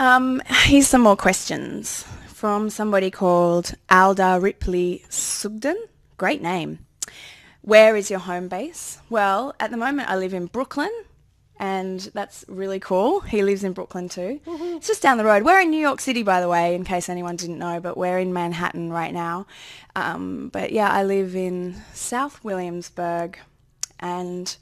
Here's some more questions from somebody called Alda Ripley Sugden. Great name. Where is your home base? Well, at the moment I live in Brooklyn, and that's really cool. He lives in Brooklyn too. Mm-hmm. It's just down the road. We're in New York City, by the way, in case anyone didn't know, but we're in Manhattan right now. But yeah, I live in South Williamsburg, and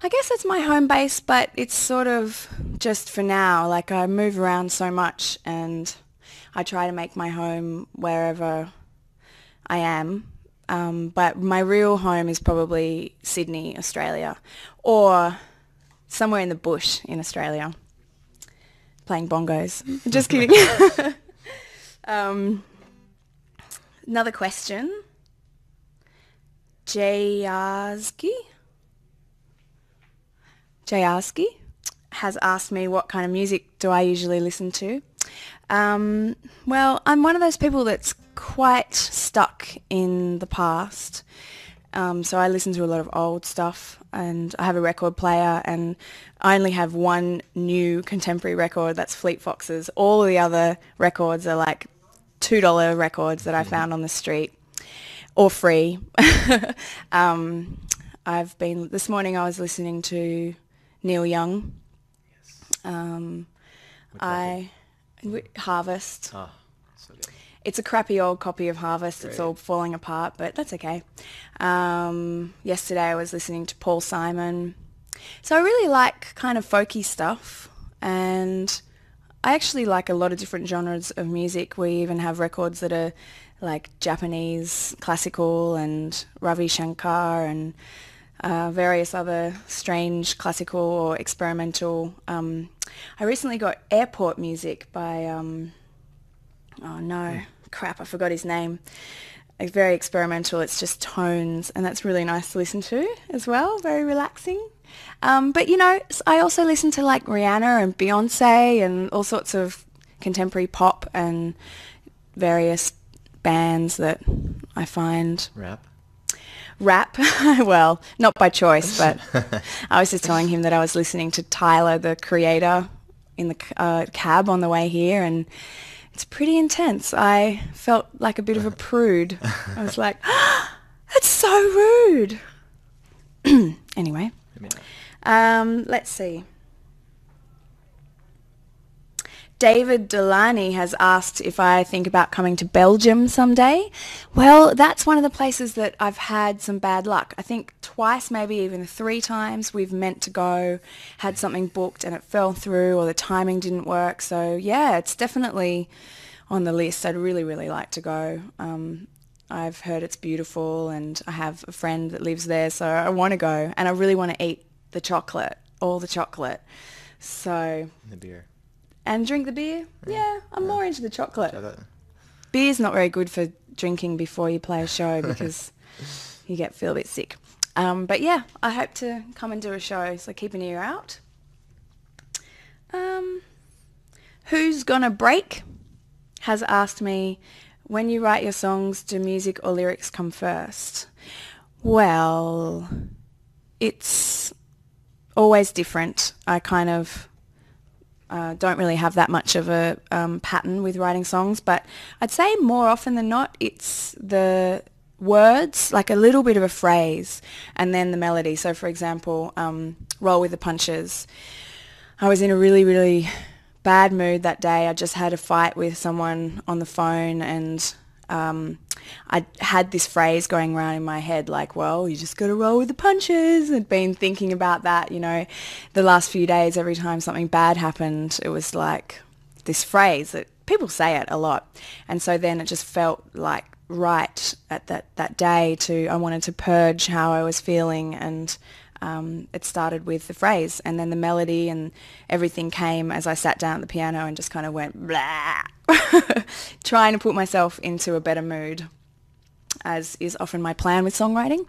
I guess that's my home base, but it's sort of just for now. Like, I move around so much, and I try to make my home wherever I am. But my real home is probably Sydney, Australia, or somewhere in the bush in Australia, playing bongos. Just kidding. Another question. Jayaski has asked me what kind of music do I usually listen to. Well, I'm one of those people that's quite stuck in the past. So I listen to a lot of old stuff, and I have a record player, and I only have one new contemporary record, that's Fleet Foxes. All of the other records are like $2 records that I found on the street, or free. This morning I was listening to Neil Young. Harvest. Oh, so good. It's a crappy old copy of Harvest. Great. It's all falling apart, but that's okay. Yesterday I was listening to Paul Simon. So I really like kind of folky stuff, and I actually like a lot of different genres of music. We even have records that are like Japanese classical and Ravi Shankar and various other strange classical or experimental. I recently got Airport Music by, I forgot his name. It's very experimental. It's just tones, and that's really nice to listen to as well. Very relaxing. But, you know, I also listen to like Rihanna and Beyonce and all sorts of contemporary pop and various bands that I find. Rap. Well, not by choice, but I was just telling him that I was listening to Tyler, the Creator, in the cab on the way here, and it's pretty intense. I felt like a bit of a prude. I was like, that's so rude. Anyway, let's see. David Delaney has asked if I think about coming to Belgium someday. Well, that's one of the places that I've had some bad luck. I think twice, maybe even 3 times, we've meant to go, had something booked and it fell through, or the timing didn't work. So yeah, it's definitely on the list. I'd really, really like to go. I've heard it's beautiful, and I have a friend that lives there, so I want to go, and I really want to eat the chocolate, all the chocolate. So the beer. And drink the beer? Yeah, I'm more into the chocolate. Beer's not very good for drinking before you play a show because you feel a bit sick. But yeah, I hope to come and do a show, so keep an ear out. Who's Gonna Break has asked me, when you write your songs, do music or lyrics come first? Well, it's always different. I kind of don't really have that much of a pattern with writing songs, but I'd say more often than not it's the words, like a little bit of a phrase, and then the melody. So for example, Roll with the Punches. I was in a really, really bad mood that day. I just had a fight with someone on the phone, and I had this phrase going around in my head, like, well, you just got to roll with the punches. I'd been thinking about that, you know, the last few days. Every time something bad happened, it was like this phrase that people say it a lot. And so then it just felt like right at that day I wanted to purge how I was feeling, and it started with the phrase, and then the melody and everything came as I sat down at the piano and just kind of went blah, trying to put myself into a better mood, as is often my plan with songwriting.